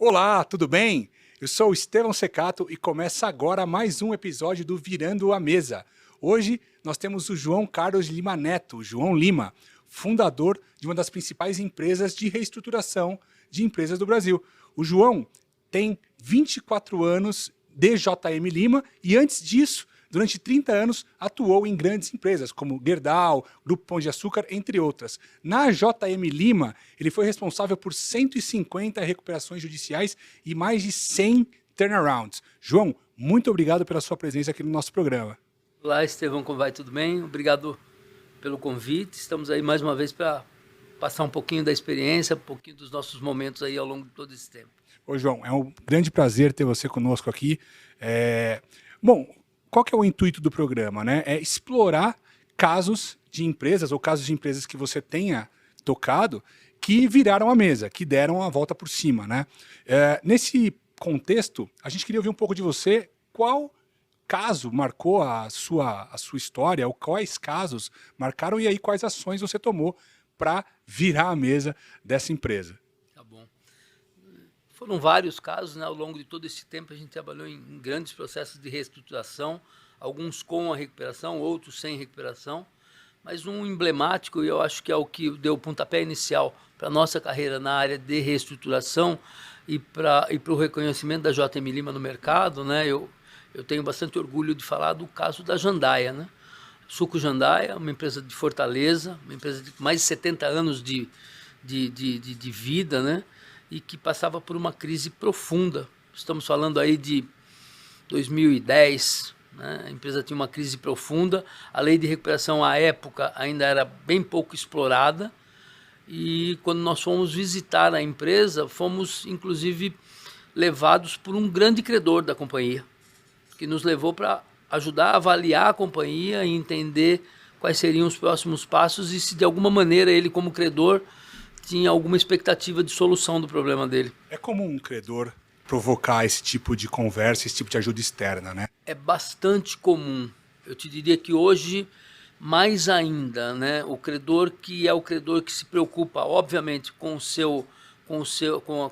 Olá, tudo bem? Eu sou o Estevão Secato e começa agora mais um episódio do Virando a Mesa. Hoje nós temos o João Carlos Lima Neto, o João Lima, fundador de uma das principais empresas de reestruturação de empresas do Brasil. O João tem 24 anos de JM Lima e antes disso, durante 30 anos, atuou em grandes empresas como Gerdau, Grupo Pão de Açúcar, entre outras. Na JM Lima, ele foi responsável por 150 recuperações judiciais e mais de 100 turnarounds. João, muito obrigado pela sua presença aqui no nosso programa. Olá, Estevão, como vai? Tudo bem? Obrigado pelo convite. Estamos aí mais uma vez para passar um pouquinho da experiência, um pouquinho dos nossos momentos aí ao longo de todo esse tempo. Ô, João, é um grande prazer ter você conosco aqui. Bom, qual que é o intuito do programa, né? É explorar casos de empresas ou casos de empresas que você tenha tocado que viraram a mesa, que deram a volta por cima, né? Nesse contexto, a gente queria ouvir um pouco de você. Qual caso marcou a sua história, ou quais casos marcaram e aí quais ações você tomou para virar a mesa dessa empresa? Tá bom. Foram vários casos, né? Ao longo de todo esse tempo a gente trabalhou em grandes processos de reestruturação, alguns com a recuperação, outros sem recuperação, mas um emblemático, e eu acho que é o que deu o pontapé inicial para a nossa carreira na área de reestruturação e para o reconhecimento da JM Lima no mercado, né? Eu tenho bastante orgulho de falar do caso da Jandaia, né? Suco Jandaia, uma empresa de Fortaleza, uma empresa de mais de 70 anos de vida, né? E que passava por uma crise profunda. Estamos falando aí de 2010, né? A empresa tinha uma crise profunda, a lei de recuperação à época ainda era bem pouco explorada, e quando nós fomos visitar a empresa, fomos inclusive levados por um grande credor da companhia, que nos levou para ajudar a avaliar a companhia e entender quais seriam os próximos passos e se de alguma maneira ele, como credor, tinha alguma expectativa de solução do problema dele. É comum um credor provocar esse tipo de conversa, esse tipo de ajuda externa, né? É bastante comum. Eu te diria que hoje, mais ainda, né? O credor que é o credor que se preocupa, obviamente, com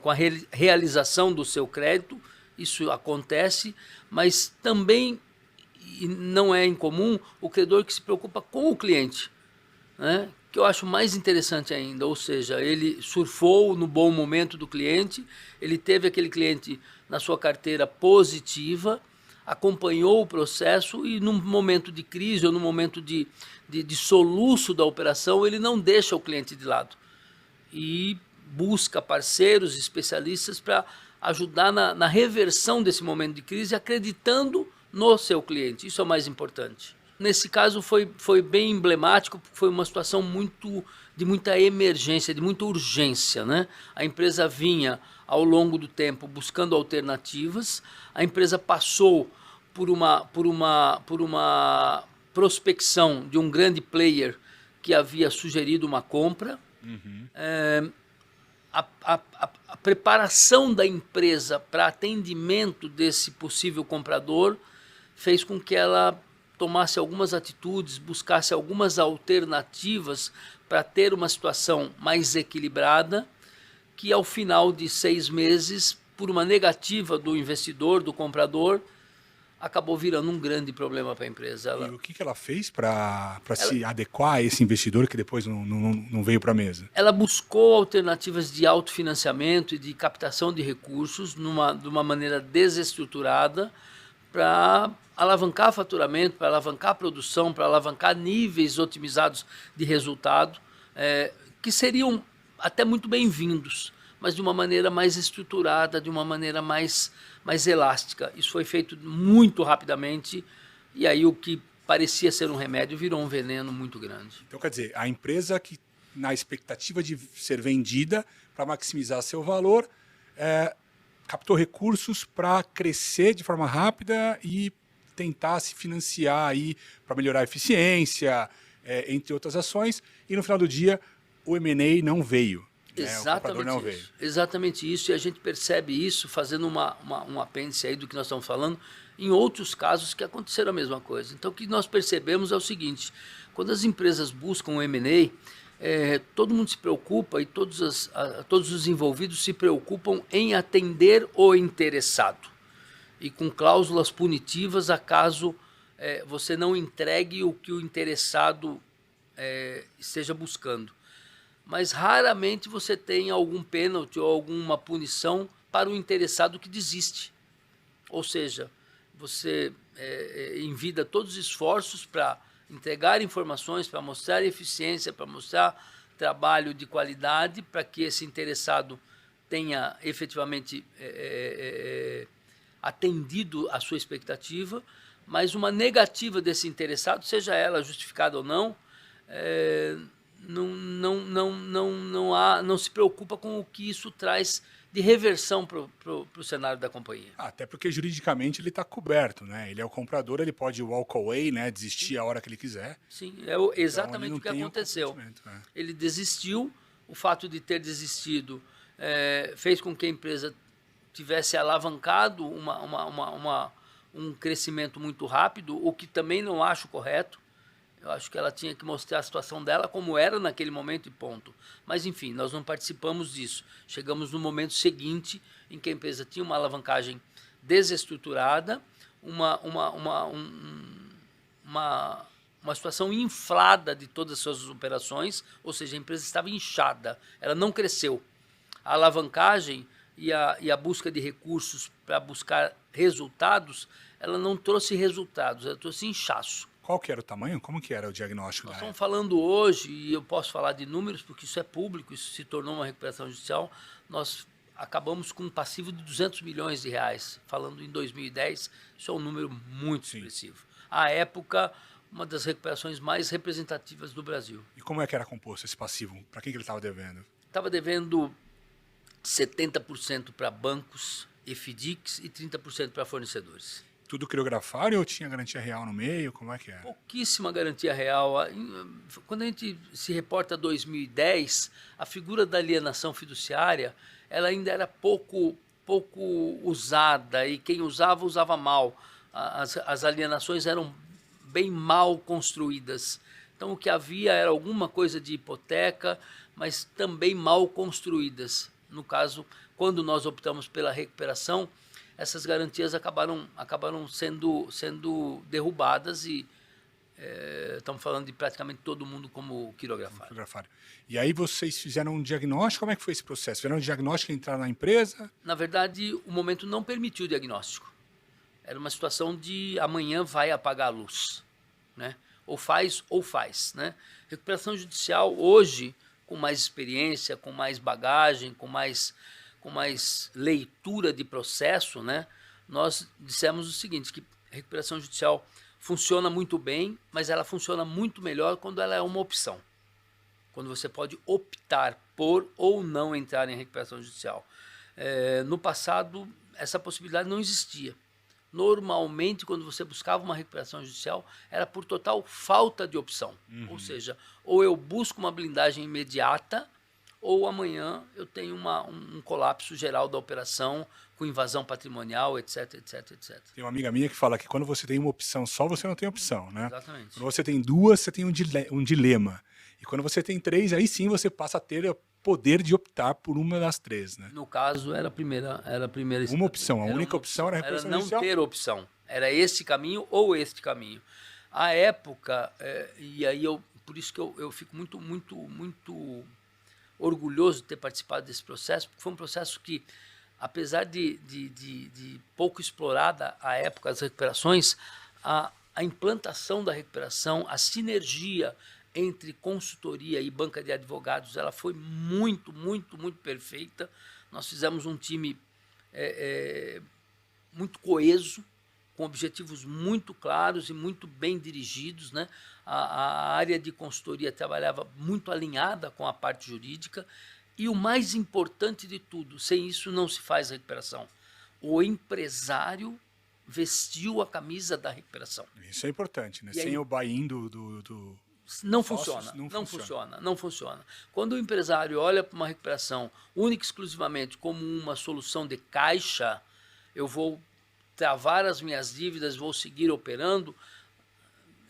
a realização do seu crédito, isso acontece, mas também, e não é incomum, o credor que se preocupa com o cliente, né? Que eu acho mais interessante ainda, ou seja, ele surfou no bom momento do cliente, ele teve aquele cliente na sua carteira positiva, acompanhou o processo e num momento de crise ou num momento de soluço da operação, ele não deixa o cliente de lado e busca parceiros, especialistas para ajudar na reversão desse momento de crise, acreditando no seu cliente. Isso é o mais importante. Nesse caso foi bem emblemático, porque foi uma situação de muita emergência, de muita urgência, né? A empresa vinha ao longo do tempo buscando alternativas, a empresa passou por uma prospecção de um grande player que havia sugerido uma compra. A preparação da empresa para atendimento desse possível comprador fez com que ela tomasse algumas atitudes, buscasse algumas alternativas para ter uma situação mais equilibrada, que ao final de 6 meses, por uma negativa do investidor, do comprador, acabou virando um grande problema para a empresa. E o que ela fez para se adequar a esse investidor que depois não veio para a mesa? Ela buscou alternativas de autofinanciamento e de captação de recursos de uma maneira desestruturada para alavancar faturamento, para alavancar produção, para alavancar níveis otimizados de resultado, que seriam até muito bem-vindos, mas de uma maneira mais estruturada, de uma maneira mais elástica. Isso foi feito muito rapidamente e aí o que parecia ser um remédio virou um veneno muito grande. Então, quer dizer, a empresa que, na expectativa de ser vendida para maximizar seu valor, captou recursos para crescer de forma rápida e tentar se financiar aí para melhorar a eficiência, entre outras ações, e no final do dia o M&A não veio. Exatamente isso, e a gente percebe isso, fazendo um apêndice aí do que nós estamos falando, em outros casos que aconteceram a mesma coisa. Então, o que nós percebemos é o seguinte: quando as empresas buscam o M&A, todo mundo se preocupa e todos os envolvidos se preocupam em atender o interessado. E com cláusulas punitivas, acaso você não entregue o que o interessado esteja buscando. Mas raramente você tem algum pênalti ou alguma punição para o interessado que desiste. Ou seja, você envida todos os esforços para entregar informações, para mostrar eficiência, para mostrar trabalho de qualidade, para que esse interessado tenha efetivamente atendido a sua expectativa, mas uma negativa desse interessado, seja ela justificada ou não, não se preocupa com o que isso traz de reversão para o cenário da companhia. Até porque juridicamente ele está coberto, né? Ele é o comprador, ele pode walk away, né? Desistir a hora que ele quiser. Sim, exatamente o que aconteceu. Ele desistiu, o fato de ter desistido fez com que a empresa tivesse alavancado um crescimento muito rápido, o que também não acho correto. Eu acho que ela tinha que mostrar a situação dela como era naquele momento e ponto. Mas, enfim, nós não participamos disso. Chegamos no momento seguinte, em que a empresa tinha uma alavancagem desestruturada, uma situação inflada de todas as suas operações, ou seja, a empresa estava inchada, ela não cresceu. A alavancagem e a busca de recursos para buscar resultados, ela não trouxe resultados, ela trouxe inchaço. Qual que era o tamanho? Como que era o diagnóstico? Nós estamos falando hoje, e eu posso falar de números, porque isso é público, isso se tornou uma recuperação judicial, nós acabamos com um passivo de 200 milhões de reais. Falando em 2010, isso é um número muito expressivo. À época, uma das recuperações mais representativas do Brasil. E como é que era composto esse passivo? Para quem que ele estava devendo? Estava devendo 70% para bancos e FDICs e 30% para fornecedores. Tudo criografário ou tinha garantia real no meio? Como é que era? Pouquíssima garantia real. Quando a gente se reporta a 2010, a figura da alienação fiduciária ela ainda era pouco usada, e quem usava mal. As alienações eram bem mal construídas. Então o que havia era alguma coisa de hipoteca, mas também mal construídas. No caso, quando nós optamos pela recuperação, essas garantias acabaram sendo derrubadas e estamos falando de praticamente todo mundo como quirografário. E aí vocês fizeram um diagnóstico? Como é que foi esse processo? Fizeram um diagnóstico e entraram na empresa? Na verdade, o momento não permitiu o diagnóstico. Era uma situação de amanhã vai apagar a luz, né? Ou faz, né? Recuperação judicial hoje, com mais experiência, com mais bagagem, com mais leitura de processo, né? Nós dissemos o seguinte, que a recuperação judicial funciona muito bem, mas ela funciona muito melhor quando ela é uma opção. Quando você pode optar por ou não entrar em recuperação judicial. No passado, essa possibilidade não existia. Normalmente, quando você buscava uma recuperação judicial, era por total falta de opção. Ou seja, ou eu busco uma blindagem imediata, ou amanhã eu tenho um colapso geral da operação, com invasão patrimonial, etc, etc, etc. Tem uma amiga minha que fala que quando você tem uma opção só, você não tem opção, né? Exatamente. Quando você tem duas, você tem um dilema. E quando você tem três, aí sim você passa a ter o poder de optar por uma das três, né? No caso, era a primeira Uma opção, a única opção era a recuperação judicial. Era não ter opção. Era este caminho ou este caminho. À época, e aí por isso que eu fico muito orgulhoso de ter participado desse processo, porque foi um processo que, apesar de pouco explorada à época as recuperações, a implantação da recuperação, a sinergia entre consultoria e banca de advogados, ela foi muito perfeita. Nós fizemos um time muito coeso, com objetivos muito claros e muito bem dirigidos, né? A área de consultoria trabalhava muito alinhada com a parte jurídica e o mais importante de tudo, sem isso não se faz recuperação. O empresário vestiu a camisa da recuperação. Isso é importante, né? Sem o buy-in Não funciona. Quando o empresário olha para uma recuperação única e exclusivamente como uma solução de caixa, eu vou travar as minhas dívidas, vou seguir operando,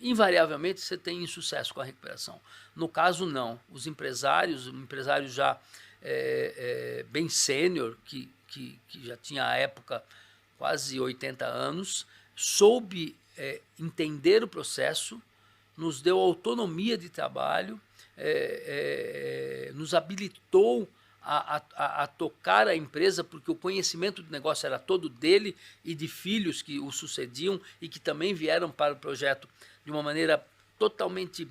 invariavelmente você tem insucesso com a recuperação. No caso, não. Os empresários, um empresário já bem sênior, que já tinha à época quase 80 anos, soube entender o processo, nos deu autonomia de trabalho, nos habilitou a tocar a empresa, porque o conhecimento do negócio era todo dele e de filhos que o sucediam e que também vieram para o projeto de uma maneira totalmente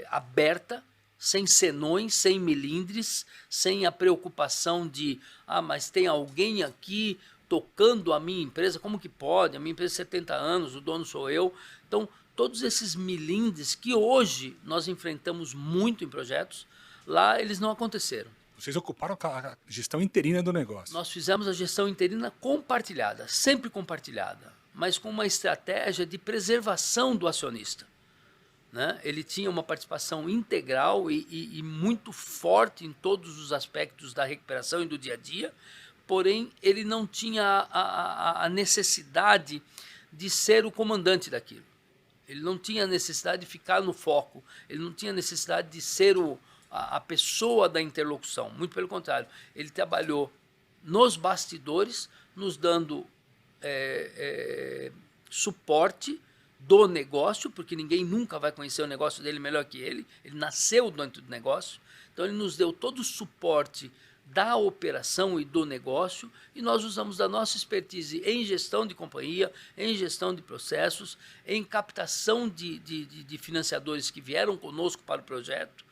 aberta, sem senões, sem melindres, sem a preocupação de, mas tem alguém aqui tocando a minha empresa, como que pode? A minha empresa tem 70 anos, o dono sou eu. Então, todos esses melindres que hoje nós enfrentamos muito em projetos, lá eles não aconteceram. Vocês ocuparam a gestão interina do negócio. Nós fizemos a gestão interina compartilhada, sempre compartilhada, mas com uma estratégia de preservação do acionista. Né? Ele tinha uma participação integral e muito forte em todos os aspectos da recuperação e do dia a dia, porém ele não tinha a necessidade de ser o comandante daquilo. Ele não tinha necessidade de ficar no foco, ele não tinha necessidade de ser a pessoa da interlocução. Muito pelo contrário, ele trabalhou nos bastidores, nos dando suporte do negócio, porque ninguém nunca vai conhecer o negócio dele melhor que ele nasceu dentro do negócio, então ele nos deu todo o suporte da operação e do negócio, e nós usamos da nossa expertise em gestão de companhia, em gestão de processos, em captação de financiadores que vieram conosco para o projeto,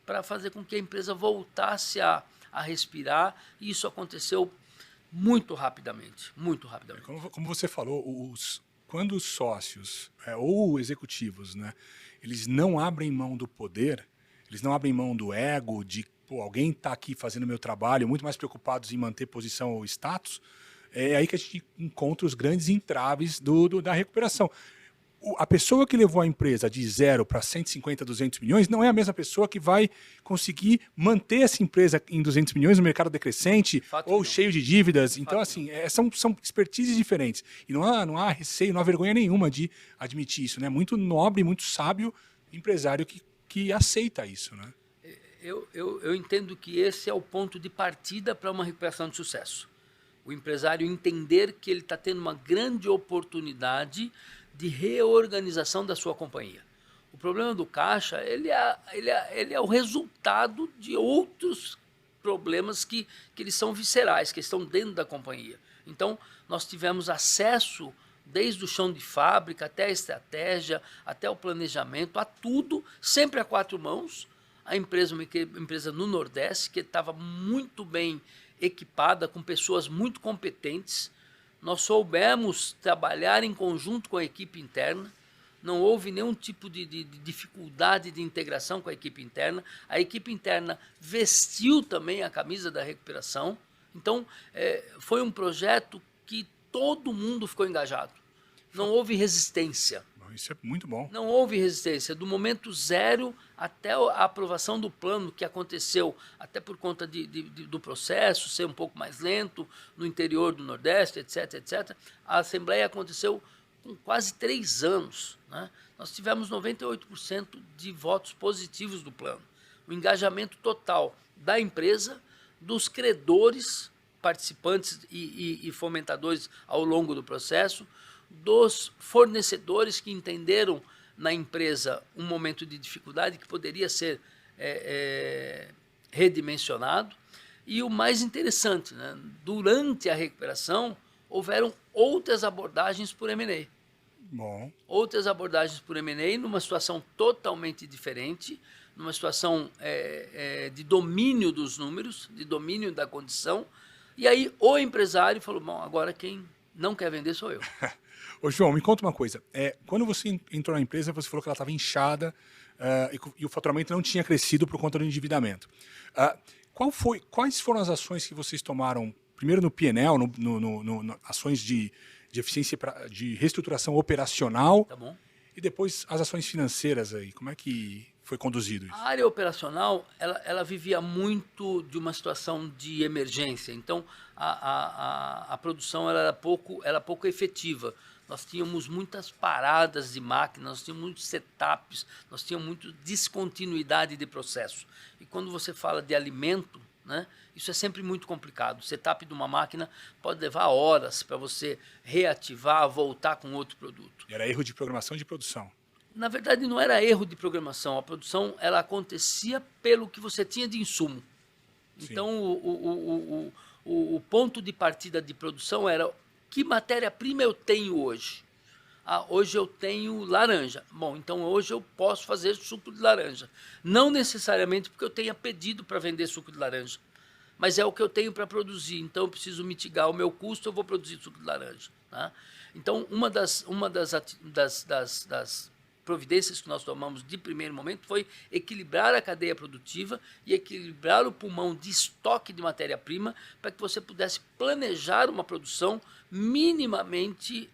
para fazer com que a empresa voltasse a respirar, e isso aconteceu muito rapidamente, muito rapidamente. Como você falou, quando os sócios ou executivos, né, eles não abrem mão do poder, eles não abrem mão do ego, de alguém está aqui fazendo o meu trabalho, muito mais preocupados em manter posição ou status, é aí que a gente encontra os grandes entraves da recuperação. A pessoa que levou a empresa de 0 para 150, 200 milhões não é a mesma pessoa que vai conseguir manter essa empresa em 200 milhões no mercado decrescente ou cheio de dívidas. Então, assim, são expertises diferentes. E não há receio, não há vergonha nenhuma de admitir isso. Né? Muito nobre, muito sábio empresário que aceita isso. Né? Eu entendo que esse é o ponto de partida para uma recuperação de sucesso. O empresário entender que ele está tendo uma grande oportunidade de reorganização da sua companhia. O problema do caixa, ele é o resultado de outros problemas que eles são viscerais, que estão dentro da companhia. Então, nós tivemos acesso, desde o chão de fábrica, até a estratégia, até o planejamento, a tudo, sempre a 4 mãos. A empresa, uma empresa no Nordeste, que estava muito bem equipada, com pessoas muito competentes. Nós soubemos trabalhar em conjunto com a equipe interna, não houve nenhum tipo de dificuldade de integração com a equipe interna. A equipe interna vestiu também a camisa da recuperação. Então, foi um projeto que todo mundo ficou engajado. Não houve resistência. Isso é muito bom. Não houve resistência. Do momento zero até a aprovação do plano, que aconteceu até por conta do processo ser um pouco mais lento no interior do Nordeste, etc., etc., a Assembleia aconteceu com quase 3 anos. Né? Nós tivemos 98% de votos positivos do plano. O engajamento total da empresa, dos credores, participantes e fomentadores ao longo do processo, dos fornecedores que entenderam na empresa um momento de dificuldade que poderia ser redimensionado. E o mais interessante, né, durante a recuperação, houveram outras abordagens por M&A. Bom. Outras abordagens por M&A numa situação totalmente diferente, numa situação de domínio dos números, de domínio da condição. E aí o empresário falou, bom, agora quem não quer vender sou eu. Ô, João, me conta uma coisa. Quando você entrou na empresa, você falou que ela estava inchada e o faturamento não tinha crescido por conta do endividamento. Quais foram as ações que vocês tomaram, primeiro no P&L, ações de eficiência, de reestruturação operacional, Tá bom. e depois as ações financeiras aí? Como é que foi conduzido isso? A área operacional, ela vivia muito de uma situação de emergência. Então, a produção ela era pouco efetiva. Nós tínhamos muitas paradas de máquinas, nós tínhamos muitos setups, nós tínhamos muita descontinuidade de processo. E quando você fala de alimento, né, isso é sempre muito complicado. O setup de uma máquina pode levar horas para você reativar, voltar com outro produto. E era erro de programação de produção. Na verdade, não era erro de programação. A produção ela acontecia pelo que você tinha de insumo. Sim. Então, o ponto de partida de produção era que matéria-prima eu tenho hoje? Hoje eu tenho laranja. Bom, então hoje eu posso fazer suco de laranja. Não necessariamente porque eu tenha pedido para vender suco de laranja, mas é o que eu tenho para produzir. Então eu preciso mitigar o meu custo, eu vou produzir suco de laranja. Tá? Então, uma das providências que nós tomamos de primeiro momento foi equilibrar a cadeia produtiva e equilibrar o pulmão de estoque de matéria-prima para que você pudesse planejar uma produção minimamente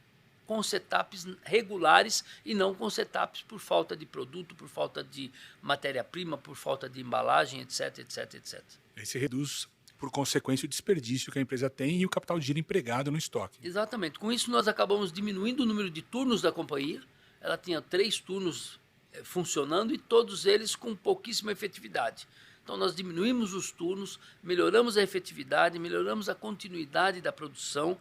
com setups regulares e não com setups por falta de produto, por falta de matéria-prima, por falta de embalagem, etc, etc, etc. Aí você reduz, por consequência, o desperdício que a empresa tem e o capital de giro empregado no estoque. Exatamente. Com isso, nós acabamos diminuindo o número de turnos da companhia. Ela tinha 3 turnos funcionando e todos eles com pouquíssima efetividade. Então, nós diminuímos os turnos, melhoramos a efetividade, melhoramos a continuidade da produção.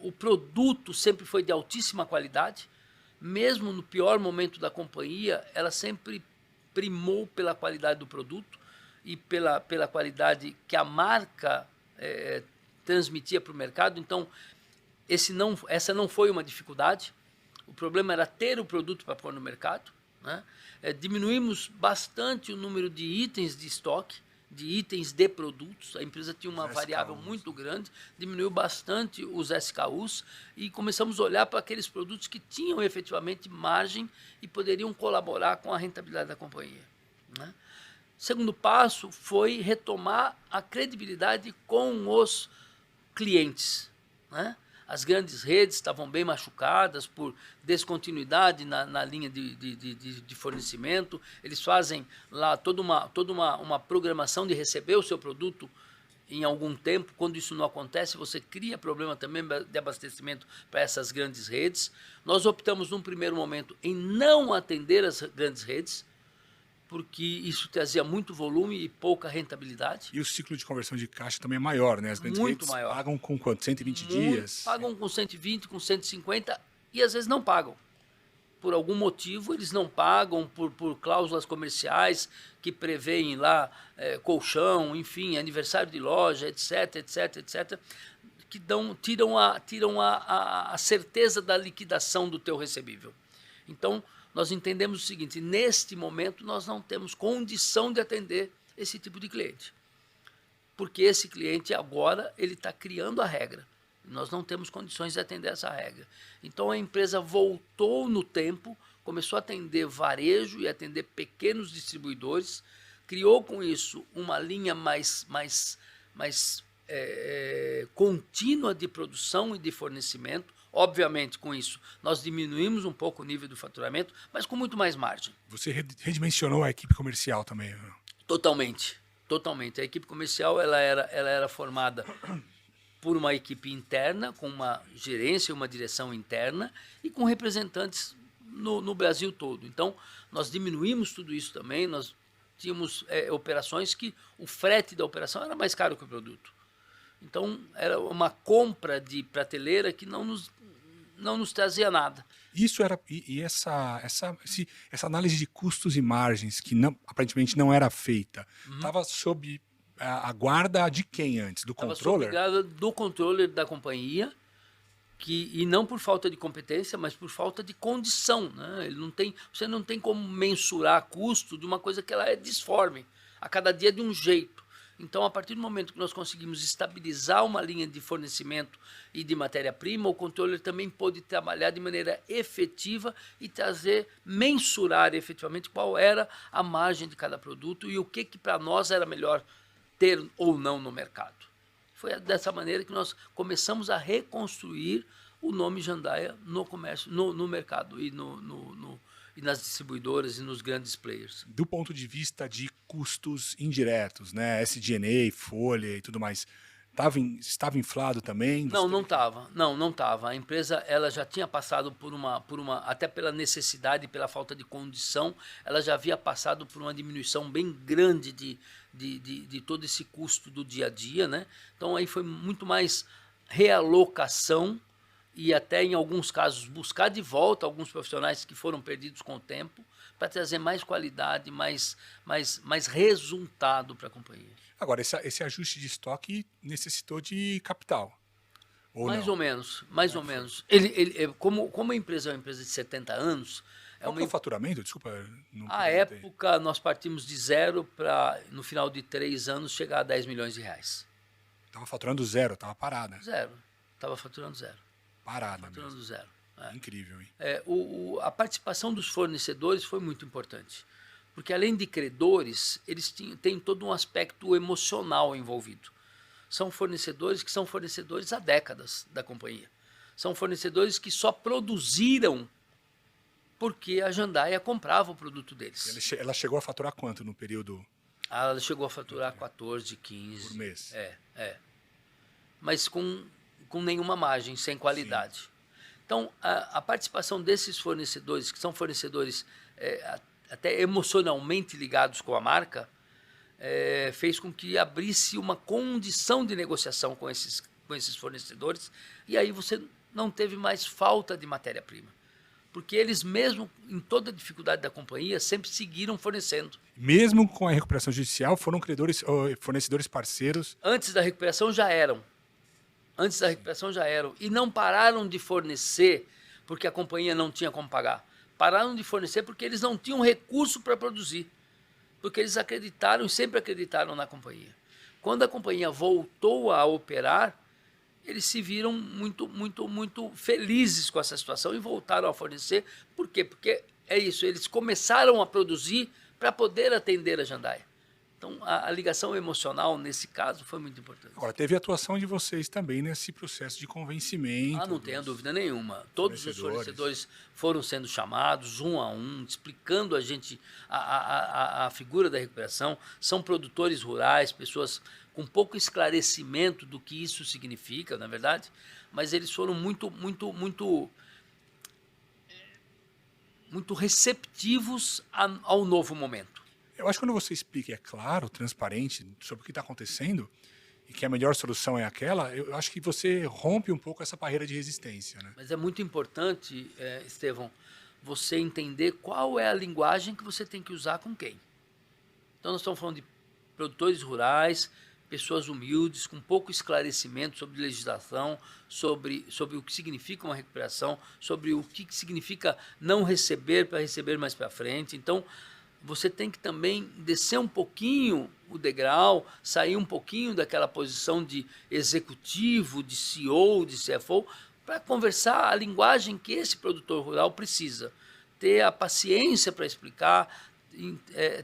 O produto sempre foi de altíssima qualidade. Mesmo no pior momento da companhia, ela sempre primou pela qualidade do produto e pela qualidade que a marca transmitia para o mercado. Então, essa não foi uma dificuldade. O problema era ter o produto para pôr no mercado. Né? Diminuímos bastante o número de itens de estoque, de itens de produtos. A empresa tinha uma variável muito grande, diminuiu bastante os SKUs e começamos a olhar para aqueles produtos que tinham efetivamente margem e poderiam colaborar com a rentabilidade da companhia. Né? Segundo passo foi retomar a credibilidade com os clientes. Né? As grandes redes estavam bem machucadas por descontinuidade na linha de fornecimento. Eles fazem lá toda uma programação de receber o seu produto em algum tempo. Quando isso não acontece, você cria problema também de abastecimento para essas grandes redes. Nós optamos, num primeiro momento, em não atender as grandes redes, porque isso trazia muito volume e pouca rentabilidade. E o ciclo de conversão de caixa também é maior, né? As grandes muito redes maior. Pagam com quanto? 120 dias? Pagam com 120, com 150 e às vezes não pagam. Por algum motivo eles não pagam, por cláusulas comerciais que prevêem lá colchão, enfim, aniversário de loja, etc, etc, etc, que tiram a certeza da liquidação do teu recebível. Então, nós entendemos o seguinte: neste momento nós não temos condição de atender esse tipo de cliente, porque esse cliente agora ele está criando a regra. Nós não temos condições de atender essa regra. Então a empresa voltou no tempo, começou a atender varejo e atender pequenos distribuidores, criou com isso uma linha mais contínua de produção e de fornecimento. Obviamente, com isso, nós diminuímos um pouco o nível do faturamento, mas com muito mais margem. Você redimensionou a equipe comercial também? Totalmente, totalmente. A equipe comercial ela era formada por uma equipe interna, com uma gerência, uma direção interna e com representantes no Brasil todo. Então, nós diminuímos tudo isso também. Nós tínhamos operações que o frete da operação era mais caro que o produto. Então, era uma compra de prateleira que não nos trazia nada. Isso era essa análise de custos e margens que aparentemente não era feita, estava sob a guarda de quem antes? Do controller? Estava sob a guarda do controller da companhia, e não por falta de competência, mas por falta de condição. Né? Você não tem como mensurar custo de uma coisa que ela é disforme, a cada dia de um jeito. Então, a partir do momento que nós conseguimos estabilizar uma linha de fornecimento e de matéria-prima, o controller também pôde trabalhar de maneira efetiva e mensurar efetivamente qual era a margem de cada produto e o que para nós era melhor ter ou não no mercado. Foi dessa maneira que nós começamos a reconstruir o nome Jandaia no comércio, no mercado e e nas distribuidoras e nos grandes players. Do ponto de vista de custos indiretos, né? SG&A, folha e tudo mais, estava inflado também? Não estava. Não estava. A empresa ela já tinha passado por uma, até pela necessidade e pela falta de condição, ela já havia passado por uma diminuição bem grande de todo esse custo do dia a dia, né? Então aí foi muito mais realocação e até em alguns casos buscar de volta alguns profissionais que foram perdidos com o tempo para trazer mais qualidade, mais resultado para a companhia. Agora, esse ajuste de estoque necessitou de capital, ou mais não? ou menos, mais ou menos. Como a empresa é uma empresa de 70 anos... Qual que é o faturamento? Desculpa. À época, nós partimos de zero para, no final de 3 anos, chegar a 10 milhões de reais. Estava faturando zero, estava parada. Zero. Estava faturando zero. Parada faturando mesmo. Zero. É. Incrível, hein? A participação dos fornecedores foi muito importante. Porque, além de credores, eles têm todo um aspecto emocional envolvido. São fornecedores que são fornecedores há décadas da companhia. São fornecedores que só produziram porque a Jandaia comprava o produto deles. Ela chegou a faturar quanto no período? Ela chegou a faturar 14, 15. Por mês? Mas com nenhuma margem, sem qualidade. Sim. Então, a participação desses fornecedores, que são fornecedores até emocionalmente ligados com a marca, fez com que abrisse uma condição de negociação com esses fornecedores, e aí você não teve mais falta de matéria-prima. Porque eles mesmo, em toda a dificuldade da companhia, sempre seguiram fornecendo. Mesmo com a recuperação judicial, foram fornecedores parceiros? Antes da recuperação já eram. E não pararam de fornecer porque a companhia não tinha como pagar. Pararam de fornecer porque eles não tinham recurso para produzir. Porque eles acreditaram e sempre acreditaram na companhia. Quando a companhia voltou a operar, eles se viram muito felizes com essa situação e voltaram a fornecer. Por quê? Porque é isso, eles começaram a produzir para poder atender a Jandaia. Então, a ligação emocional, nesse caso, foi muito importante. Agora, teve a atuação de vocês também nesse processo de convencimento. Não tenha dúvida nenhuma. Todos os fornecedores foram sendo chamados, um a um, explicando a gente a figura da recuperação. São produtores rurais, pessoas com pouco esclarecimento do que isso significa, na verdade, mas eles foram muito receptivos ao novo momento. Eu acho que quando você explica, é claro, transparente, sobre o que está acontecendo e que a melhor solução é aquela, eu acho que você rompe um pouco essa barreira de resistência, né? Mas é muito importante, Estevão, você entender qual é a linguagem que você tem que usar com quem. Então, nós estamos falando de produtores rurais, pessoas humildes, com pouco esclarecimento sobre legislação, sobre o que significa uma recuperação, sobre o que significa não receber para receber mais para frente. Então, você tem que também descer um pouquinho o degrau, sair um pouquinho daquela posição de executivo, de CEO, de CFO, para conversar a linguagem que esse produtor rural precisa. Ter a paciência para explicar,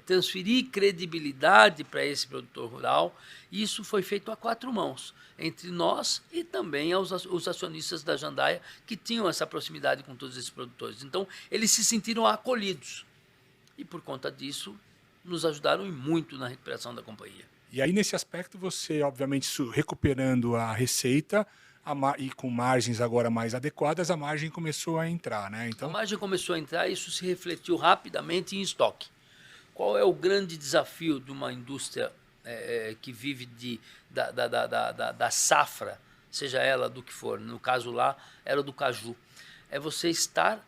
transferir credibilidade para esse produtor rural. Isso foi feito a 4 mãos, entre nós e também os acionistas da Jandaia, que tinham essa proximidade com todos esses produtores. Então, eles se sentiram acolhidos. E, por conta disso, nos ajudaram muito na recuperação da companhia. E aí, nesse aspecto, você, obviamente, recuperando a receita e com margens agora mais adequadas, a margem começou a entrar, né? Então... A margem começou a entrar e isso se refletiu rapidamente em estoque. Qual é o grande desafio de uma indústria que vive da safra, seja ela do que for? No caso lá, era do caju. É você estar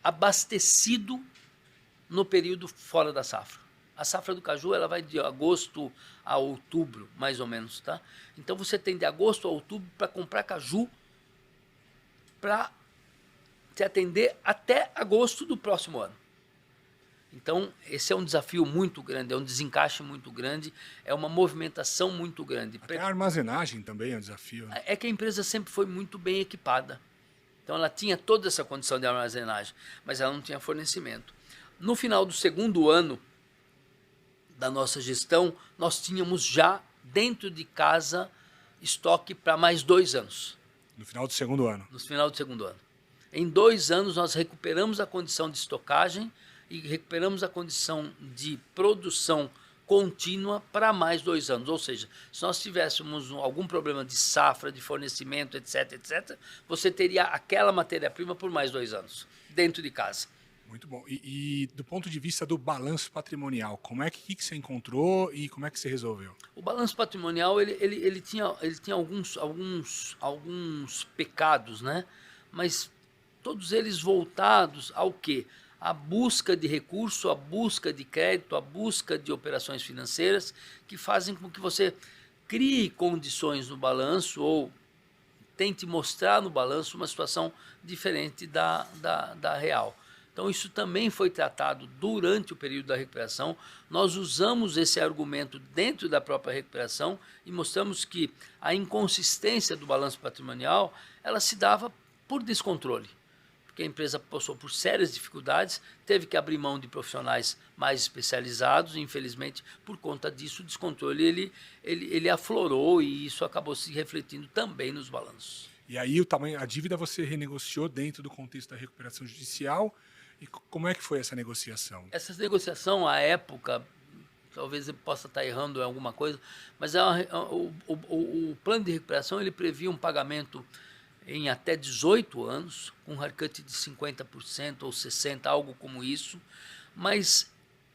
abastecido no período fora da safra. A safra do caju ela vai de agosto a outubro, mais ou menos, tá? Então você tem de agosto a outubro para comprar caju para te atender até agosto do próximo ano. Então, esse é um desafio muito grande, é um desencaixe muito grande, é uma movimentação muito grande. Até a armazenagem também é um desafio, né? É que a empresa sempre foi muito bem equipada. Então, ela tinha toda essa condição de armazenagem, mas ela não tinha fornecimento. No final do 2º ano da nossa gestão, nós tínhamos já dentro de casa estoque para mais 2 anos. No final do 2º ano? No final do 2º ano. Em 2 anos, nós recuperamos a condição de estocagem e recuperamos a condição de produção contínua para mais 2 anos. Ou seja, se nós tivéssemos algum problema de safra, de fornecimento, etc., etc., você teria aquela matéria-prima por mais 2 anos, dentro de casa. Muito bom. E do ponto de vista do balanço patrimonial, como é que você encontrou e como é que você resolveu? O balanço patrimonial ele tinha alguns pecados, né? Mas todos eles voltados ao quê? A busca de recurso, a busca de crédito, a busca de operações financeiras que fazem com que você crie condições no balanço ou tente mostrar no balanço uma situação diferente da real. Então, isso também foi tratado durante o período da recuperação. Nós usamos esse argumento dentro da própria recuperação e mostramos que a inconsistência do balanço patrimonial ela se dava por descontrole, porque a empresa passou por sérias dificuldades, teve que abrir mão de profissionais mais especializados, e, infelizmente, por conta disso, o descontrole ele aflorou e isso acabou se refletindo também nos balanços. E aí a dívida você renegociou dentro do contexto da recuperação judicial. E como é que foi essa negociação? Essa negociação, à época, talvez eu possa estar errando em alguma coisa, mas o plano de recuperação ele previa um pagamento em até 18 anos, com um haircut de 50% ou 60%, algo como isso, mas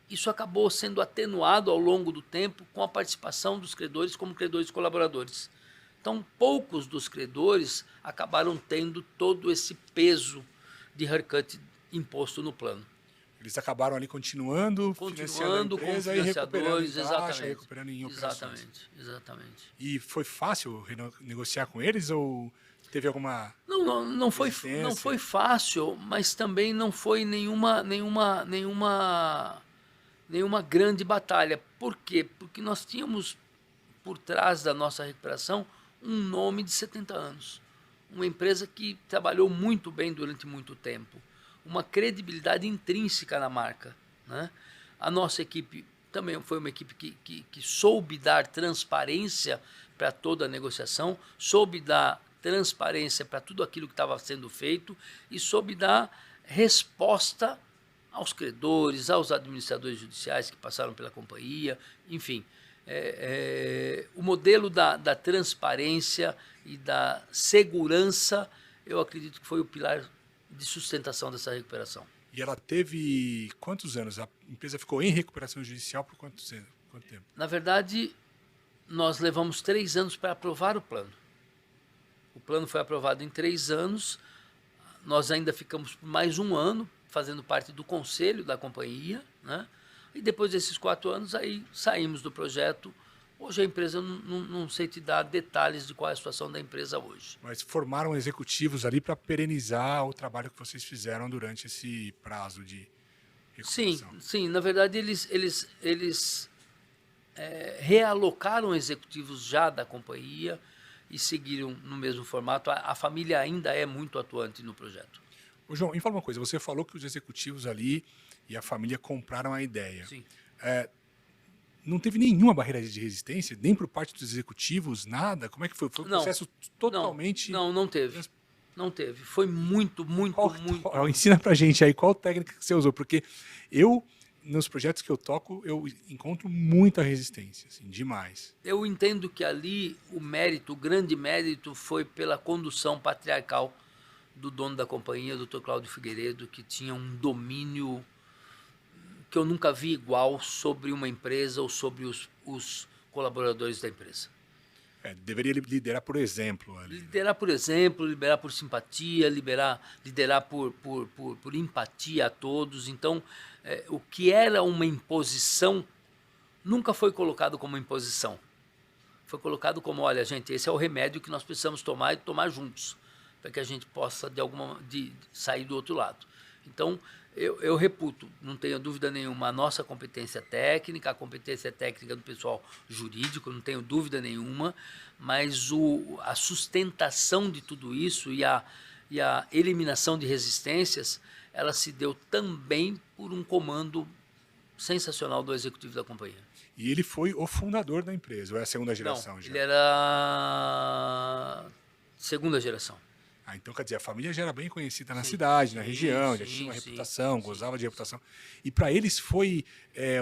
isso acabou sendo atenuado ao longo do tempo com a participação dos credores como credores colaboradores. Então, poucos dos credores acabaram tendo todo esse peso de haircut imposto no plano. Eles acabaram ali continuando financiando a empresa com financiadores, e recuperando em caixa, recuperando em operações. Exatamente. E foi fácil negociar com eles ou teve alguma não foi fácil, mas também não foi nenhuma grande batalha. Por quê? Porque nós tínhamos por trás da nossa recuperação um nome de 70 anos. Uma empresa que trabalhou muito bem durante muito tempo. Uma credibilidade intrínseca na marca, né? A nossa equipe também foi uma equipe que soube dar transparência para toda a negociação, soube dar transparência para tudo aquilo que estava sendo feito e soube dar resposta aos credores, aos administradores judiciais que passaram pela companhia, enfim. O modelo da transparência e da segurança, eu acredito que foi o pilar de sustentação dessa recuperação. E ela teve quantos anos? A empresa ficou em recuperação judicial por quanto tempo? Na verdade, nós levamos 3 anos para aprovar o plano. O plano foi aprovado em 3 anos, nós ainda ficamos por mais 1 ano fazendo parte do conselho da companhia, né? E depois desses 4 anos, aí saímos do projeto. Hoje a empresa, não sei te dar detalhes de qual é a situação da empresa hoje. Mas formaram executivos ali para perenizar o trabalho que vocês fizeram durante esse prazo de recuperação. Sim. Na verdade, eles realocaram executivos já da companhia e seguiram no mesmo formato. A família ainda é muito atuante no projeto. Ô, João, me fala uma coisa. Você falou que os executivos ali e a família compraram a ideia. Sim. Não teve nenhuma barreira de resistência, nem por parte dos executivos, nada? Como é que foi? Foi um processo totalmente... Não teve. Não teve. Foi muito. Ensina pra gente aí qual técnica que você usou, porque nos projetos que eu toco, eu encontro muita resistência, assim, demais. Eu entendo que ali o grande mérito foi pela condução patriarcal do dono da companhia, Dr. Cláudio Figueiredo, que tinha um domínio que eu nunca vi igual sobre uma empresa ou sobre os colaboradores da empresa. Deveria liderar por exemplo. Ali, liderar por exemplo, liderar por simpatia, liderar por empatia a todos. Então, o que era uma imposição nunca foi colocado como imposição. Foi colocado como, olha, gente, esse é o remédio que nós precisamos tomar e tomar juntos, para que a gente possa, sair do outro lado. Então, eu reputo, não tenho dúvida nenhuma, a nossa competência técnica, a competência técnica do pessoal jurídico, não tenho dúvida nenhuma, mas a sustentação de tudo isso e a eliminação de resistências, ela se deu também por um comando sensacional do executivo da companhia. E ele foi o fundador da empresa, ou é a segunda geração? Não, ele era segunda geração. Ah, então quer dizer, a família já era bem conhecida na cidade, na região, já sim, tinha uma sim, reputação, sim, gozava de reputação. E para eles foi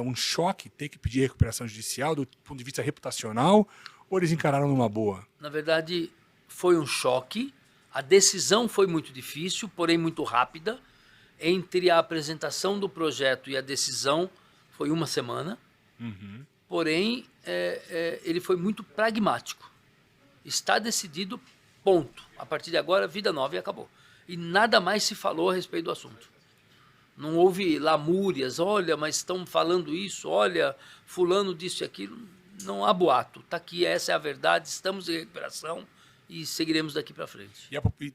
um choque ter que pedir recuperação judicial do ponto de vista reputacional, ou eles encararam numa boa? Na verdade, foi um choque. A decisão foi muito difícil, porém muito rápida. Entre a apresentação do projeto e a decisão foi uma semana. Porém, ele foi muito pragmático. Está decidido, ponto. A partir de agora, vida nova e acabou. E nada mais se falou a respeito do assunto. Não houve lamúrias, olha, mas estão falando isso, olha, fulano disse aquilo. Não há boato. Está aqui, essa é a verdade, estamos em recuperação e seguiremos daqui para frente.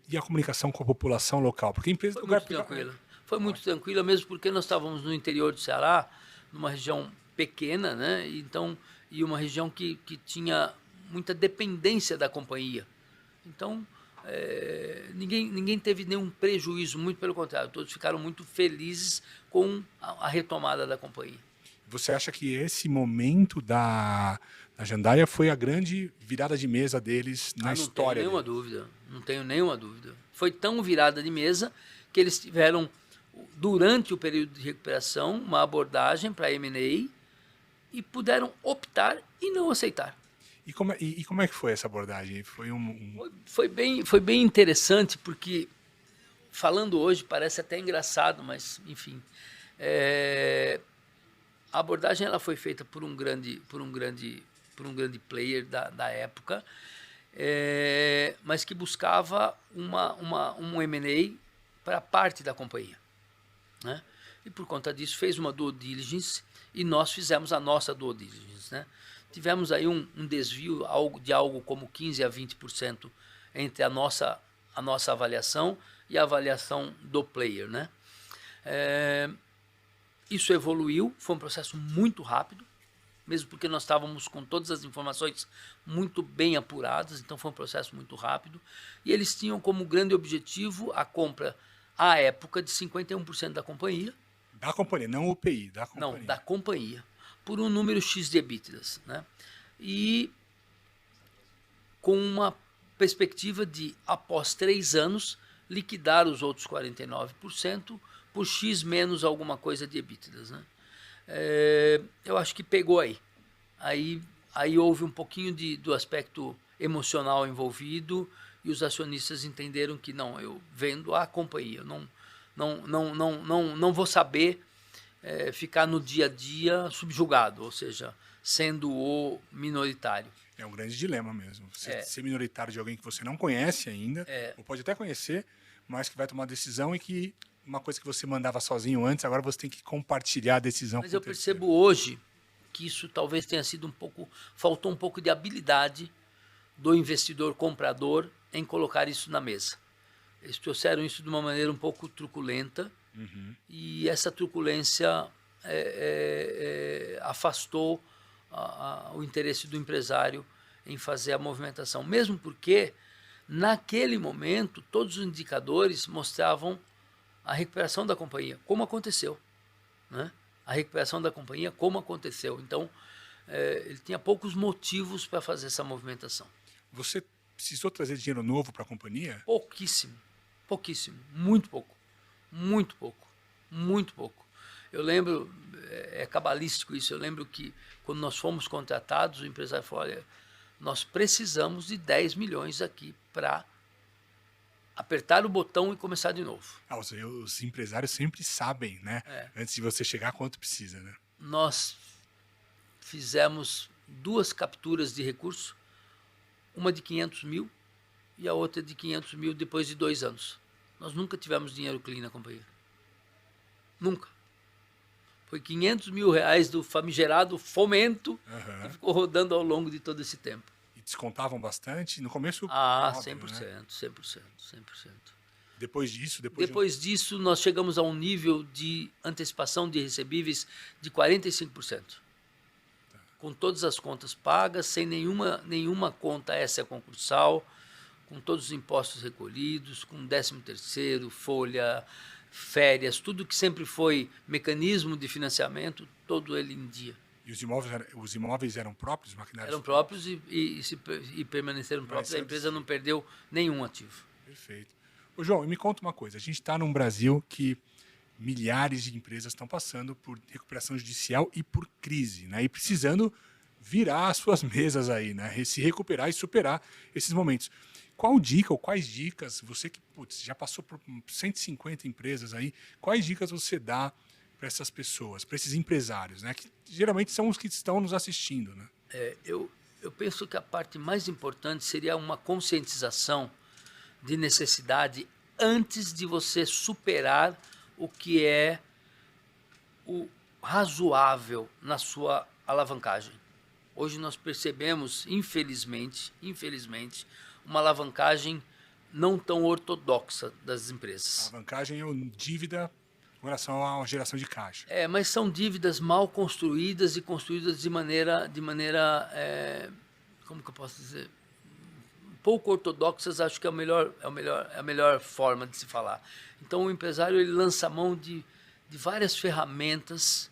E a comunicação com a população local? Porque a empresa Foi não vai muito pegar... tranquila. Foi muito tranquila, mesmo porque nós estávamos no interior do Ceará, numa região pequena, né? Então, e uma região que tinha muita dependência da companhia. Então, ninguém teve nenhum prejuízo, muito pelo contrário, todos ficaram muito felizes com a retomada da companhia. Você acha que esse momento da Jandaia foi a grande virada de mesa deles na história? Não tenho nenhuma dúvida, não tenho nenhuma dúvida. Foi tão virada de mesa que eles tiveram, durante o período de recuperação, uma abordagem para a M&A e puderam optar e não aceitar. E como é que foi essa abordagem? Foi Foi bem interessante, porque, falando hoje, parece até engraçado, mas, enfim, a abordagem ela foi feita por um grande player da época, mas que buscava um M&A para parte da companhia, né? E por conta disso fez uma due diligence e nós fizemos a nossa due diligence, né? Tivemos aí um desvio de algo como 15% a 20% entre a nossa avaliação e a avaliação do player, né? Isso evoluiu, foi um processo muito rápido, mesmo porque nós estávamos com todas as informações muito bem apuradas, então foi um processo muito rápido. E eles tinham como grande objetivo a compra, à época, de 51% da companhia. Da companhia, não o UPI, da companhia. Não, da companhia, por um número X de EBITDAs, né? E com uma perspectiva de, após 3 anos, liquidar os outros 49% por X menos alguma coisa de EBITDAs, né? Eu acho que pegou aí. Aí houve um pouquinho do aspecto emocional envolvido e os acionistas entenderam que não, eu vendo a companhia, não vou saber ficar no dia a dia subjugado, ou seja, sendo o minoritário. É um grande dilema mesmo. Você ser minoritário de alguém que você não conhece ainda, ou pode até conhecer, mas que vai tomar uma decisão e que uma coisa que você mandava sozinho antes, agora você tem que compartilhar a decisão. Mas eu percebo hoje que isso talvez tenha sido faltou um pouco de habilidade do investidor comprador em colocar isso na mesa. Eles trouxeram isso de uma maneira um pouco truculenta, e essa truculência afastou o interesse do empresário em fazer a movimentação, mesmo porque naquele momento todos os indicadores mostravam a recuperação da companhia, como aconteceu, né? A recuperação da companhia, como aconteceu. Então, ele tinha poucos motivos para fazer essa movimentação. Você precisou trazer dinheiro novo para a companhia? Pouquíssimo, muito pouco. Eu lembro, é cabalístico isso, eu lembro que quando nós fomos contratados, o empresário falou, olha, nós precisamos de 10 milhões aqui para apertar o botão e começar de novo. Os empresários sempre sabem, né? Antes de você chegar, quanto precisa, né? Nós fizemos 2 capturas de recurso, uma de 500 mil e a outra de 500 mil depois de 2 anos. Nós nunca tivemos dinheiro clean na companhia. Nunca. Foi 500 mil reais do famigerado fomento que ficou rodando ao longo de todo esse tempo. E descontavam bastante? No começo, óbvio, 100%, né? 100%. Depois disso? Depois disso, nós chegamos a um nível de antecipação de recebíveis de 45%. Com todas as contas pagas, sem nenhuma conta essa concursal, com todos os impostos recolhidos, com 13º, folha, férias, tudo que sempre foi mecanismo de financiamento, todo ele em dia. E os imóveis eram próprios, maquinários? Eram próprios e permaneceram próprios. A empresa não perdeu nenhum ativo. Perfeito. Ô, João, me conta uma coisa. A gente está num Brasil que milhares de empresas estão passando por recuperação judicial e por crise, né? E precisando virar as suas mesas aí, né? Se recuperar e superar esses momentos. Qual dica ou quais dicas, você que já passou por 150 empresas aí, quais dicas você dá para essas pessoas, para esses empresários, né? Que geralmente são os que estão nos assistindo, né? Eu penso que a parte mais importante seria uma conscientização de necessidade antes de você superar o que é o razoável na sua alavancagem. Hoje nós percebemos, infelizmente, uma alavancagem não tão ortodoxa das empresas. A alavancagem é dívida com relação à geração de caixa. Mas são dívidas mal construídas e construídas de maneira como que eu posso dizer? Pouco ortodoxas, acho que é a melhor forma de se falar. Então o empresário ele lança mão de várias ferramentas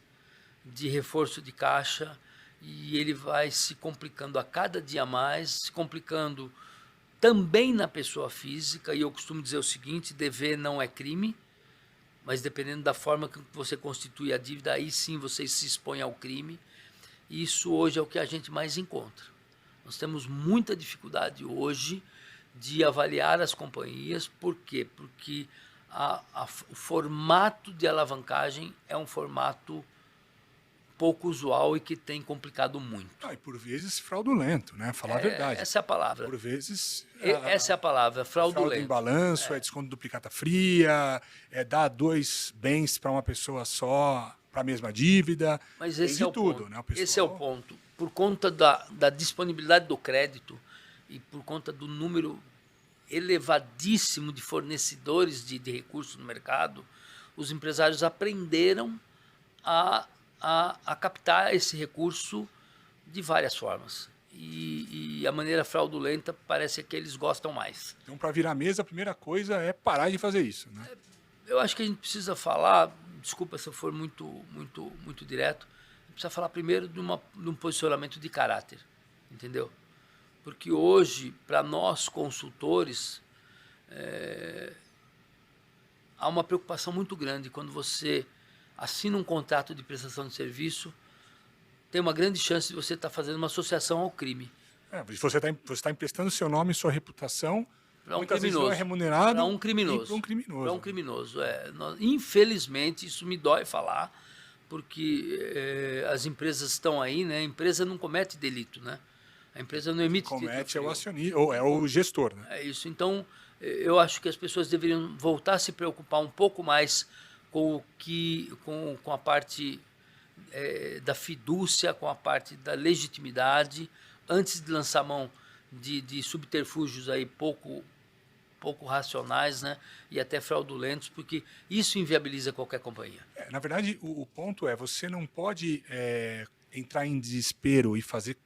de reforço de caixa e ele vai se complicando a cada dia mais, se complicando também na pessoa física, e eu costumo dizer o seguinte: dever não é crime, mas dependendo da forma que você constitui a dívida, aí sim você se expõe ao crime. E isso hoje é o que a gente mais encontra. Nós temos muita dificuldade hoje de avaliar as companhias. Por quê? Porque o formato de alavancagem é um formato pouco usual e que tem complicado muito. E por vezes fraudulento, né? Falar a verdade. Essa é a palavra. Por vezes... Essa é a palavra, fraudulento. Fraude em balanço, é desconto de duplicata fria, é dar 2 bens para uma pessoa só, para a mesma dívida. Mas esse tem é o tudo, ponto. Né? Pessoal... Esse é o ponto. Por conta da disponibilidade do crédito e por conta do número elevadíssimo de fornecedores de recursos no mercado, os empresários aprenderam a captar esse recurso de várias formas. E a maneira fraudulenta parece que eles gostam mais. Então, para virar mesa, a primeira coisa é parar de fazer isso, né? Eu acho que a gente precisa falar, desculpa se eu for muito direto, a gente precisa falar primeiro de um posicionamento de caráter, entendeu? Porque hoje, para nós consultores, há uma preocupação muito grande quando você assina um contrato de prestação de serviço, tem uma grande chance de você estar fazendo uma associação ao crime. Você está emprestando seu nome e sua reputação, muitas vezes não é remunerado. Para um criminoso. Para um criminoso. Infelizmente, isso me dói falar, porque as empresas estão aí, né? A empresa não comete delito, né? A empresa não emite título. Comete é o acionista, ou é o gestor, né? É isso. Então, eu acho que as pessoas deveriam voltar a se preocupar um pouco mais com a parte da fidúcia, com a parte da legitimidade, antes de lançar mão de subterfúgios aí pouco racionais, né, e até fraudulentos, porque isso inviabiliza qualquer companhia. Na verdade, o ponto é, você não pode entrar em desespero e fazer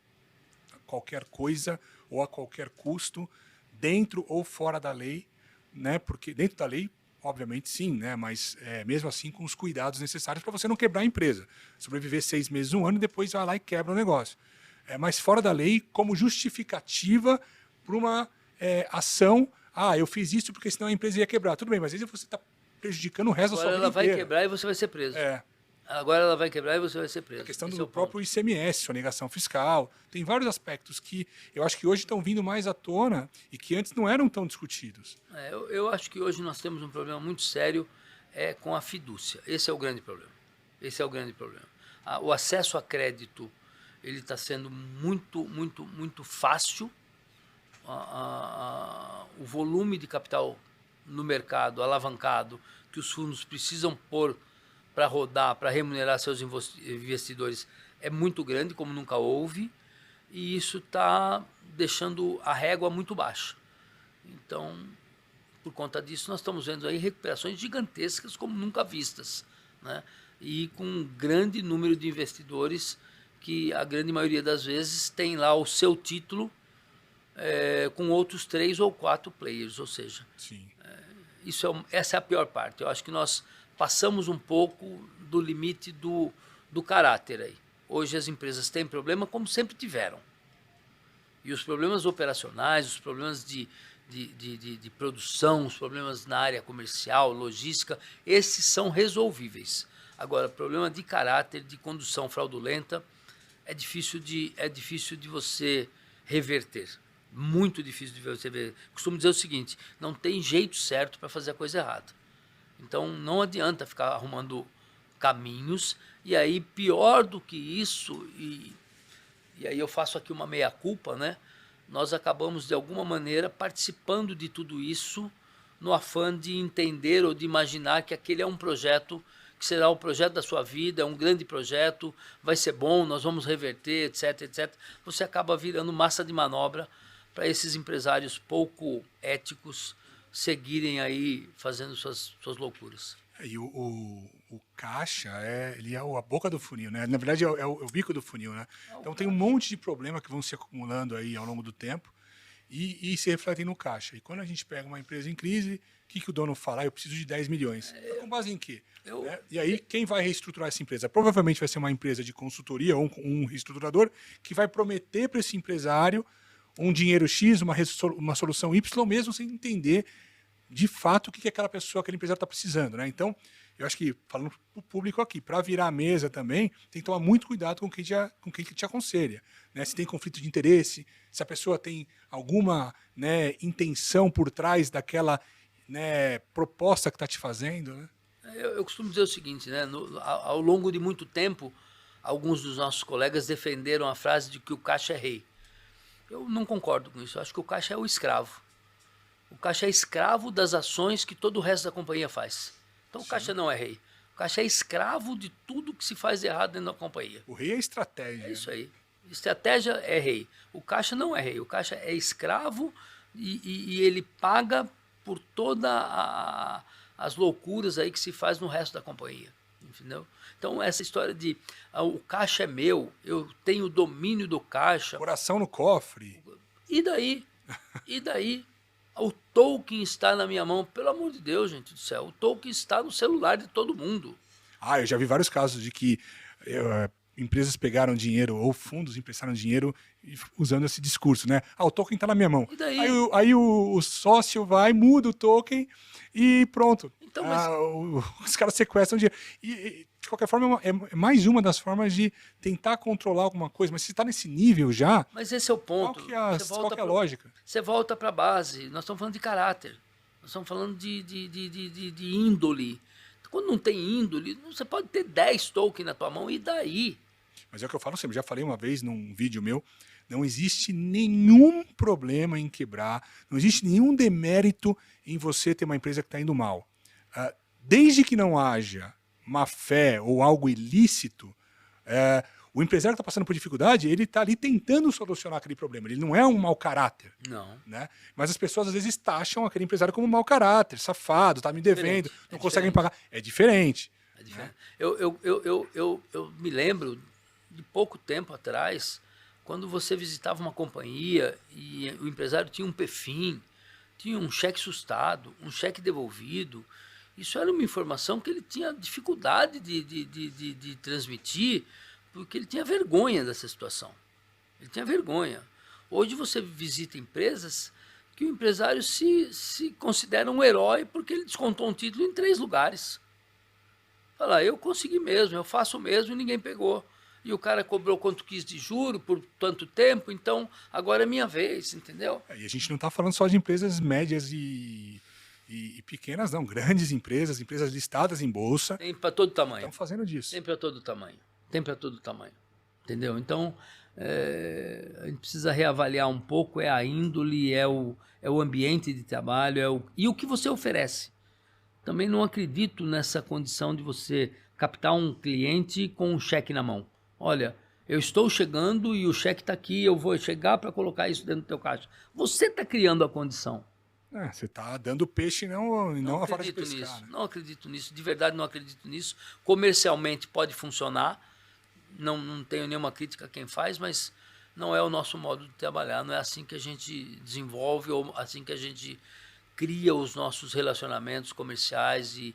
qualquer coisa ou a qualquer custo, dentro ou fora da lei, né, porque dentro da lei, obviamente sim, né? Mas mesmo assim com os cuidados necessários para você não quebrar a empresa. Sobreviver 6 meses, 1 ano e depois vai lá e quebra o negócio. Mas fora da lei, como justificativa para uma ação. Eu fiz isso porque senão a empresa ia quebrar. Tudo bem, mas às vezes você está prejudicando o resto da sua vida inteira. Agora ela vai quebrar e você vai ser preso. Agora ela vai quebrar e você vai ser preso. A questão do próprio ICMS, sonegação fiscal. Tem vários aspectos que eu acho que hoje estão vindo mais à tona e que antes não eram tão discutidos. Eu acho que hoje nós temos um problema muito sério com a fidúcia. Esse é o grande problema. O acesso a crédito ele está sendo muito fácil. O volume de capital no mercado alavancado que os fundos precisam pôr para rodar, para remunerar seus investidores é muito grande, como nunca houve, e isso está deixando a régua muito baixa. Então, por conta disso, nós estamos vendo aí recuperações gigantescas como nunca vistas, né? E com um grande número de investidores que a grande maioria das vezes tem lá o seu título com outros 3 ou 4 players, ou seja, sim. Essa é a pior parte. Eu acho que nós passamos um pouco do limite do caráter aí. Hoje as empresas têm problema como sempre tiveram. E os problemas operacionais, os problemas de produção, os problemas na área comercial, logística, esses são resolvíveis. Agora, problema de caráter, de condução fraudulenta, é difícil de você reverter. Muito difícil de você ver. Costumo dizer o seguinte, não tem jeito certo para fazer a coisa errada. Então, não adianta ficar arrumando caminhos. E aí, pior do que isso, e aí eu faço aqui uma meia-culpa, né? Nós acabamos, de alguma maneira, participando de tudo isso no afã de entender ou de imaginar que aquele é um projeto que será o projeto da sua vida, é um grande projeto, vai ser bom, nós vamos reverter, etc, etc. Você acaba virando massa de manobra para esses empresários pouco éticos seguirem aí fazendo suas loucuras. E o caixa, ele é a boca do funil, né? Na verdade, é o bico do funil, né? Então tem um monte de problema que vão se acumulando aí ao longo do tempo e se refletem no caixa. E quando a gente pega uma empresa em crise, o que o dono fala? Eu preciso de 10 milhões. Com base em quê? Né? E aí, quem vai reestruturar essa empresa? Provavelmente vai ser uma empresa de consultoria ou um reestruturador que vai prometer para esse empresário um dinheiro X, uma solução Y, mesmo sem entender de fato o que aquela pessoa, aquele empresário está precisando, né? Então, eu acho que, falando para o público aqui, para virar a mesa também, tem que tomar muito cuidado com quem te aconselha. Né? Se tem conflito de interesse, se a pessoa tem alguma, né, intenção por trás daquela, né, proposta que está te fazendo. Né? Eu costumo dizer o seguinte, né? Ao longo de muito tempo, alguns dos nossos colegas defenderam a frase de que o caixa é rei. Eu não concordo com isso. Eu acho que o caixa é o escravo. O caixa é escravo das ações que todo o resto da companhia faz. Então o caixa não é rei. O caixa é escravo de tudo que se faz errado dentro da companhia. O rei é estratégia. É isso aí. Estratégia é rei. O caixa não é rei. O caixa é escravo e ele paga por todas as loucuras aí que se faz no resto da companhia. Entendeu? Então essa história de o caixa é meu, eu tenho domínio do caixa. Coração no cofre. E daí? E daí? O token está na minha mão, pelo amor de Deus, gente do céu. O token está no celular de todo mundo. Eu já vi vários casos de que empresas pegaram dinheiro ou fundos emprestaram dinheiro usando esse discurso, né? O token está na minha mão. E daí? Aí o sócio vai, muda o token e pronto. Então, mas... os caras sequestram dinheiro. E, de qualquer forma, é mais uma das formas de tentar controlar alguma coisa. Mas se está nesse nível já... Mas esse é o ponto. Qual que é a lógica? Você volta para a base. Nós estamos falando de caráter. Nós estamos falando de índole. Quando não tem índole, você pode ter 10 tokens na tua mão e daí? Mas é o que eu falo sempre. Já falei uma vez num vídeo meu. Não existe nenhum problema em quebrar. Não existe nenhum demérito em você ter uma empresa que está indo mal. Desde que não haja má fé ou algo ilícito, o empresário que está passando por dificuldade, ele está ali tentando solucionar aquele problema. Ele não é um mau caráter. Não. Né? Mas as pessoas às vezes taxam aquele empresário como um mau caráter, safado, está me devendo, não conseguem pagar. É diferente. É diferente. Né? Eu me lembro de pouco tempo atrás, quando você visitava uma companhia e o empresário tinha um PFIN, tinha um cheque sustado, um cheque devolvido. Isso era uma informação que ele tinha dificuldade de transmitir, porque ele tinha vergonha dessa situação. Ele tinha vergonha. Hoje você visita empresas que o empresário se considera um herói porque ele descontou um título em 3 lugares. Fala, eu consegui mesmo, eu faço mesmo e ninguém pegou. E o cara cobrou quanto quis de juro por tanto tempo, então agora é minha vez, entendeu? E a gente não está falando só de empresas médias e pequenas, não. Grandes empresas listadas em bolsa. Tem para todo tamanho. Estão fazendo disso. Tem para todo tamanho. Tem para todo tamanho. Entendeu? Então, a gente precisa reavaliar um pouco, a índole, é o ambiente de trabalho, e o que você oferece. Também não acredito nessa condição de você captar um cliente com um cheque na mão. Olha, eu estou chegando e o cheque está aqui, eu vou chegar para colocar isso dentro do teu caixa. Você está criando a condição. Você está dando peixe e não a forma de pescar. Nisso, né? Não acredito nisso, de verdade não acredito nisso. Comercialmente pode funcionar, não tenho nenhuma crítica a quem faz, mas não é o nosso modo de trabalhar, não é assim que a gente desenvolve ou assim que a gente cria os nossos relacionamentos comerciais e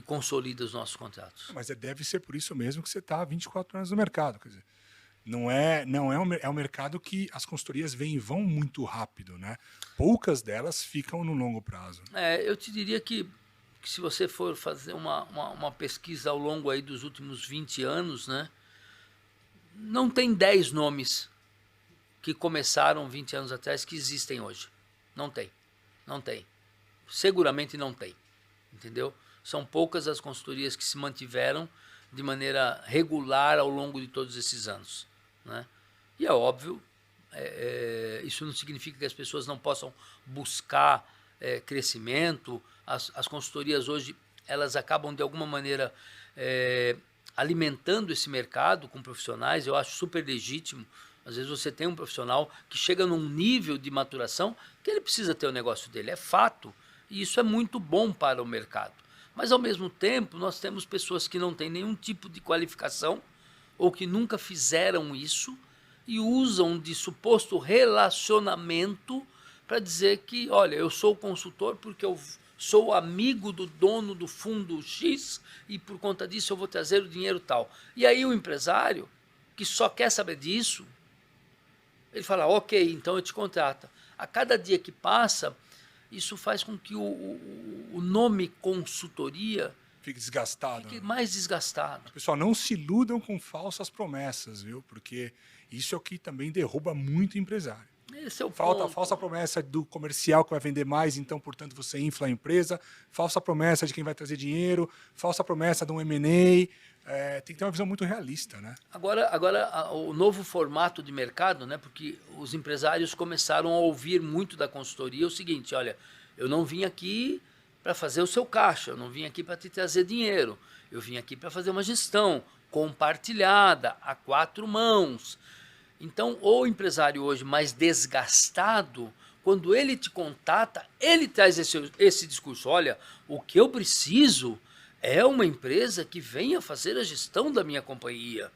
consolida os nossos contratos. Mas deve ser por isso mesmo que você está há 24 anos no mercado. Quer dizer, É um mercado que as consultorias vêm e vão muito rápido, né? Poucas delas ficam no longo prazo. Eu te diria que se você for fazer uma pesquisa ao longo aí dos últimos 20 anos, né, não tem 10 nomes que começaram 20 anos atrás que existem hoje. Não tem. Não tem. Seguramente não tem. Entendeu? São poucas as consultorias que se mantiveram de maneira regular ao longo de todos esses anos, né? E é óbvio, isso não significa que as pessoas não possam buscar crescimento. As consultorias hoje, elas acabam de alguma maneira alimentando esse mercado com profissionais. Eu acho super legítimo. Às vezes você tem um profissional que chega num nível de maturação que ele precisa ter o negócio dele, é fato, e isso é muito bom para o mercado. Mas, ao mesmo tempo, nós temos pessoas que não têm nenhum tipo de qualificação ou que nunca fizeram isso e usam de suposto relacionamento para dizer que, olha, eu sou consultor porque eu sou amigo do dono do fundo X e por conta disso eu vou trazer o dinheiro tal. E aí o empresário, que só quer saber disso, ele fala, ok, então eu te contrato. A cada dia que passa, isso faz com que o nome consultoria fique desgastado. Fique mais desgastado. Pessoal, não se iludam com falsas promessas, viu? Porque isso é o que também derruba muito empresário. Esse é o ponto. Falsa promessa do comercial que vai vender mais, então, portanto, você infla a empresa. Falsa promessa de quem vai trazer dinheiro. Falsa promessa de um M&A. Tem que ter uma visão muito realista, né? Agora o novo formato de mercado, né? Porque os empresários começaram a ouvir muito da consultoria o seguinte, olha, eu não vim aqui para fazer o seu caixa, eu não vim aqui para te trazer dinheiro, eu vim aqui para fazer uma gestão compartilhada, a 4 mãos. Então, o empresário hoje mais desgastado, quando ele te contata, ele traz esse discurso, olha, o que eu preciso é uma empresa que venha fazer a gestão da minha companhia.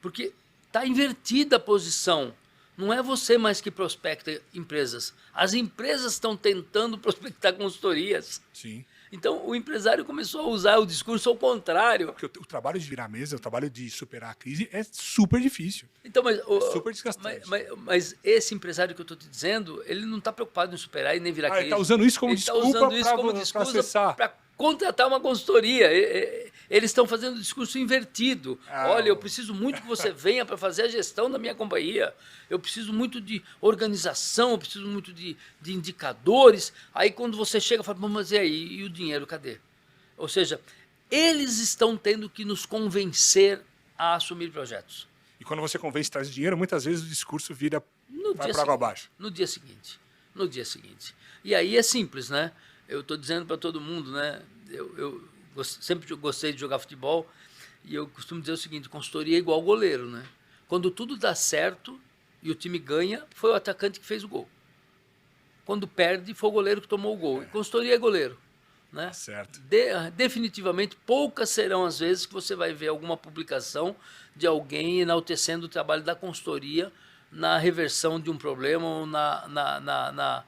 Porque está invertida a posição. Não é você mais que prospecta empresas. As empresas estão tentando prospectar consultorias. Sim. Então, o empresário começou a usar o discurso ao contrário. Porque o trabalho de virar a mesa, o trabalho de superar a crise é super difícil. Então, super desgastante. Mas esse empresário que eu estou te dizendo, ele não está preocupado em superar e nem virar crise. Ele está usando isso como desculpa para acessar. Para contratar uma consultoria. Eles estão fazendo o discurso invertido. Olha, eu preciso muito que você venha para fazer a gestão da minha companhia. Eu preciso muito de organização, eu preciso muito de indicadores. Aí quando você chega, fala, mas e aí? E o dinheiro, cadê? Ou seja, eles estão tendo que nos convencer a assumir projetos. E quando você convence e traz dinheiro, muitas vezes o discurso vai para água abaixo. No dia seguinte. E aí é simples, né? Eu estou dizendo para todo mundo, né? Eu sempre gostei de jogar futebol e eu costumo dizer o seguinte, consultoria é igual goleiro, né? Quando tudo dá certo e o time ganha, foi o atacante que fez o gol. Quando perde, foi o goleiro que tomou o gol. E consultoria é goleiro, né? Certo. Definitivamente, poucas serão as vezes que você vai ver alguma publicação de alguém enaltecendo o trabalho da consultoria na reversão de um problema ou na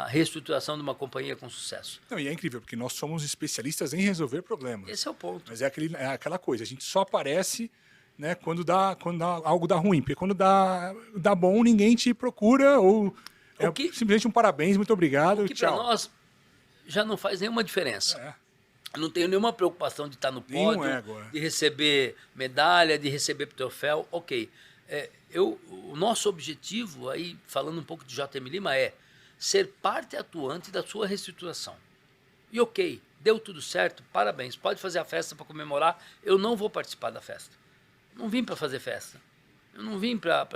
reestruturação de uma companhia com sucesso. Não, e é incrível, porque nós somos especialistas em resolver problemas. Esse é o ponto. Mas é aquela coisa, a gente só aparece, né, quando algo dá ruim. Porque quando dá bom, ninguém te procura ou simplesmente um parabéns, muito obrigado, o que tchau. Para nós já não faz nenhuma diferença. Eu não tenho nenhuma preocupação de estar no pódio, de receber medalha, de receber troféu. Ok. O nosso objetivo, aí falando um pouco de JM Lima, é ser parte atuante da sua reestruturação. E ok, deu tudo certo, parabéns, pode fazer a festa para comemorar, eu não vou participar da festa. Não vim para fazer festa. Eu não vim para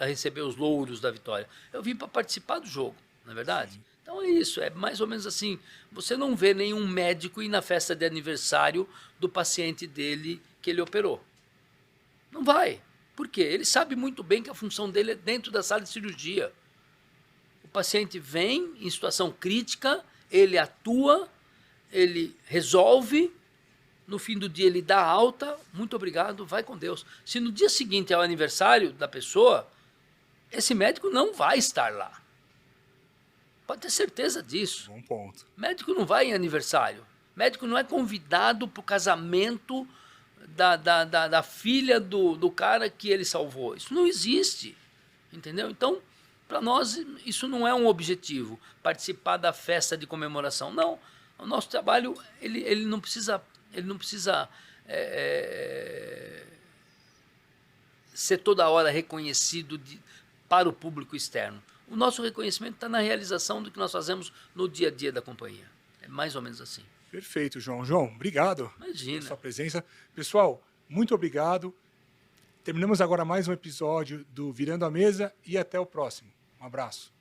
receber os louros da vitória. Eu vim para participar do jogo, não é verdade? Sim. Então é isso, é mais ou menos assim. Você não vê nenhum médico ir na festa de aniversário do paciente dele que ele operou. Não vai. Por quê? Ele sabe muito bem que a função dele é dentro da sala de cirurgia. O paciente vem em situação crítica, ele atua, ele resolve, no fim do dia ele dá alta, muito obrigado, vai com Deus. Se no dia seguinte é o aniversário da pessoa, esse médico não vai estar lá. Pode ter certeza disso. Bom ponto. Médico não vai em aniversário. Médico não é convidado para o casamento da filha do cara que ele salvou. Isso não existe, entendeu? Então, para nós, isso não é um objetivo, participar da festa de comemoração. Não, o nosso trabalho, ele não precisa ser toda hora reconhecido para o público externo. O nosso reconhecimento está na realização do que nós fazemos no dia a dia da companhia. É mais ou menos assim. Perfeito, João. João, obrigado Imagina. pela sua presença. Pessoal, muito obrigado. Terminamos agora mais um episódio do Virando a Mesa e até o próximo. Um abraço.